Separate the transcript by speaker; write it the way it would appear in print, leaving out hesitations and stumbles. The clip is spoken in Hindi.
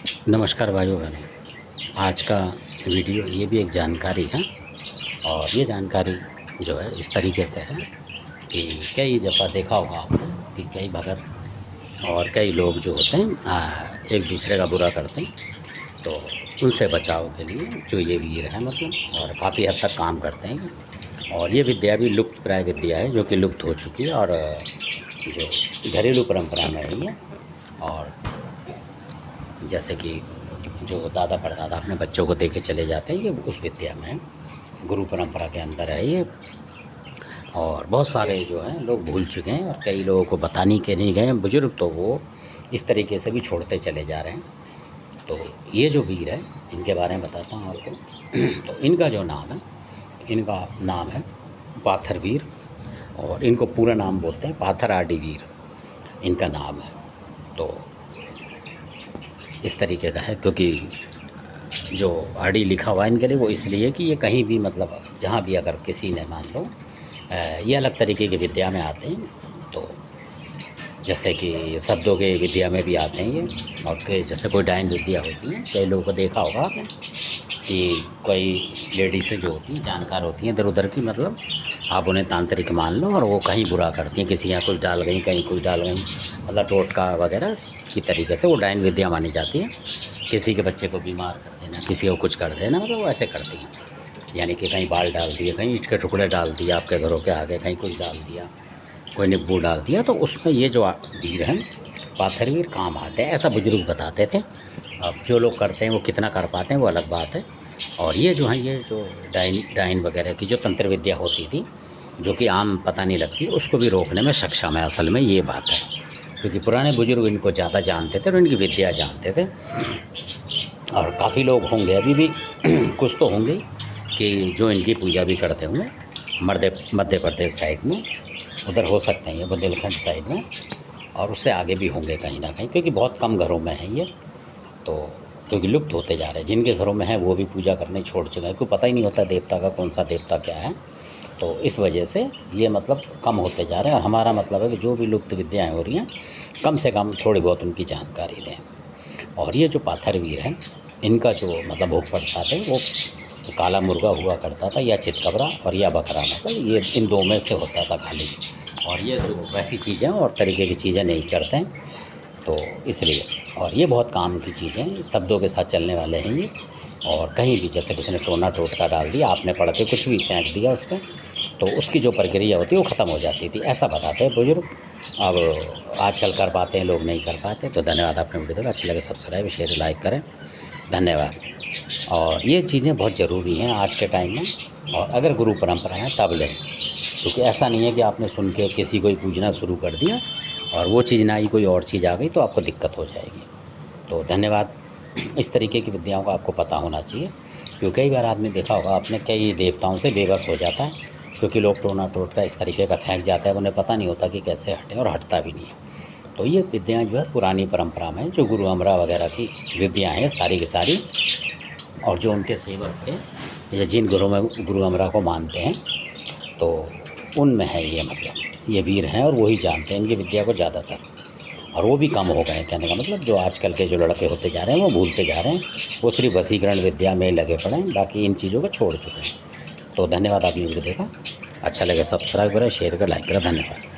Speaker 1: नमस्कार भाइयों बहनों। आज का वीडियो ये भी एक जानकारी है और ये जानकारी जो है इस तरीके से है कि कई दफ़ा देखा होगा आपने कि कई भगत और कई लोग जो होते हैं एक दूसरे का बुरा करते हैं। तो उनसे बचाव के लिए जो ये वीर है मतलब और काफ़ी हद तक काम करते हैं। और ये विद्या भी लुप्त प्राय विद्या है जो कि लुप्त हो चुकी है और जो घरेलू परंपरा में है ये। और जैसे कि जो दादा परदादा अपने बच्चों को दे के चले जाते हैं, ये उस विद्या में है, गुरु परंपरा के अंदर है ये। और बहुत सारे जो हैं लोग भूल चुके हैं और कई लोगों को बताने के नहीं गए बुज़ुर्ग, तो वो इस तरीके से भी छोड़ते चले जा रहे हैं। तो ये जो वीर है इनके बारे में बताता हूँ आपको। तो इनका जो नाम है, इनका नाम है पाथर वीर और इनको पूरा नाम बोलते हैं पाथर आडी वीर, इनका नाम है। तो इस तरीके का है क्योंकि जो आड़ी लिखा हुआ है इनके लिए वो इसलिए कि ये कहीं भी मतलब जहाँ भी अगर किसी ने मान लो ये अलग तरीके की विद्या में आते हैं। तो जैसे कि शब्दों के विद्या में भी आते हैं ये। और के जैसे कोई डायन विद्या होती है, कई लोगों को देखा होगा आपने कि कोई लेडीज़ें जो होती हैं जानकार होती हैं इधर उधर की, मतलब आप उन्हें तांत्रिक मान लो और वो कहीं बुरा करती हैं, किसी यहाँ कुछ डाल गई कहीं कुछ डाल गई, मतलब टोटका वगैरह की तरीके से वो डायन विद्या मानी जाती है। किसी के बच्चे को बीमार कर देना, किसी को कुछ कर देना, मतलब वो ऐसे करती हैं। यानी कि कहीं बाल डाल दिए, कहीं ईंट के टुकड़े डाल दिया आपके घरों के आगे, कहीं कुछ डाल दिया, कोई नींबू डाल दिया, तो उसमें ये जो वीर हैं पाथर वीर काम आते हैं, ऐसा बुजुर्ग बताते थे। अब जो लोग करते हैं वो कितना कर पाते हैं वो अलग बात है। और ये जो है ये जो डाइन वगैरह की जो तंत्र विद्या होती थी जो कि आम पता नहीं लगती, उसको भी रोकने में सक्षम है, असल में ये बात है। क्योंकि पुराने बुजुर्ग इनको ज़्यादा जानते थे और इनकी विद्या जानते थे। और काफ़ी लोग होंगे अभी भी कुछ तो होंगे कि जो इनकी पूजा भी करते होंगे मध्य प्रदेश साइड में, उधर हो सकते हैं ये बुंदेलखंड साइड में, और उससे आगे भी होंगे कहीं ना कहीं, क्योंकि बहुत कम घरों में है ये। तो क्योंकि लुप्त होते जा रहे हैं, जिनके घरों में है वो भी पूजा करने छोड़ चुके हैं, क्योंकि पता ही नहीं होता देवता का कौन सा देवता क्या है। तो इस वजह से ये मतलब कम होते जा रहे हैं। और हमारा मतलब है कि जो भी लुप्त विद्याएँ हो रही हैं कम से कम थोड़ी बहुत उनकी जानकारी दें। और ये जो पाथर वीर हैं इनका जो मतलब भोग प्रसाद है वो काला मुर्गा हुआ करता था, या चितकबरा और या बकरा, मतलब ये इन दो में से होता था खाली। और ये जो वैसी चीज़ें और तरीके की चीज़ें नहीं करते हैं, तो इसलिए। और ये बहुत काम की चीज़ें हैं, शब्दों के साथ चलने वाले हैं ये। और कहीं भी जैसे किसी ने टोना टोटका डाल दिया, आपने पढ़ के कुछ भी फेंक दिया उस पर, तो उसकी जो प्रक्रिया होती है वो ख़त्म हो जाती थी, ऐसा बताते हैं बुजुर्ग। अब आजकल कर पाते हैं, लोग नहीं कर पाते। तो धन्यवाद, आपने वीडियो देखा, अच्छी लगे सब्सक्राइब शेयर लाइक करें, धन्यवाद। और ये चीज़ें बहुत ज़रूरी हैं आज के टाइम में, और अगर गुरु परंपरा है तब लें, क्योंकि ऐसा नहीं है कि आपने सुन के किसी को ही पूजना शुरू कर दिया और वो चीज़ ना आई कोई और चीज़ आ गई तो आपको दिक्कत हो जाएगी। तो धन्यवाद। इस तरीके की विद्याओं का आपको पता होना चाहिए, क्योंकि कई बार आदमी देखा होगा आपने कई देवताओं से बेबस हो जाता है, क्योंकि लोग टोना टोटका इस तरीके का फेंक जाता है, उन्हें पता नहीं होता कि कैसे हटे, और हटता भी नहीं है। तो ये विद्याएँ जो है पुरानी परंपरा में जो गुरु अमरा वगैरह की विद्याएँ हैं सारी की सारी, और जो उनके सेवक थे या जिन गुरु में गुरु अमरा को मानते हैं तो उनमें है ये, मतलब ये वीर हैं और वही जानते हैं इनकी विद्या को ज़्यादातर। और वो भी कम हो गए हैं, कहने का मतलब जो आजकल के जो लड़के होते जा रहे हैं वो भूलते जा रहे हैं, वो सिर्फ वशीकरण विद्या में लगे पड़े हैं, बाकी इन चीज़ों को छोड़ चुके हैं। तो धन्यवाद, आपने वीडियो देखा, अच्छा लगे सब्सक्राइब करें शेयर करें लाइक करें, धन्यवाद।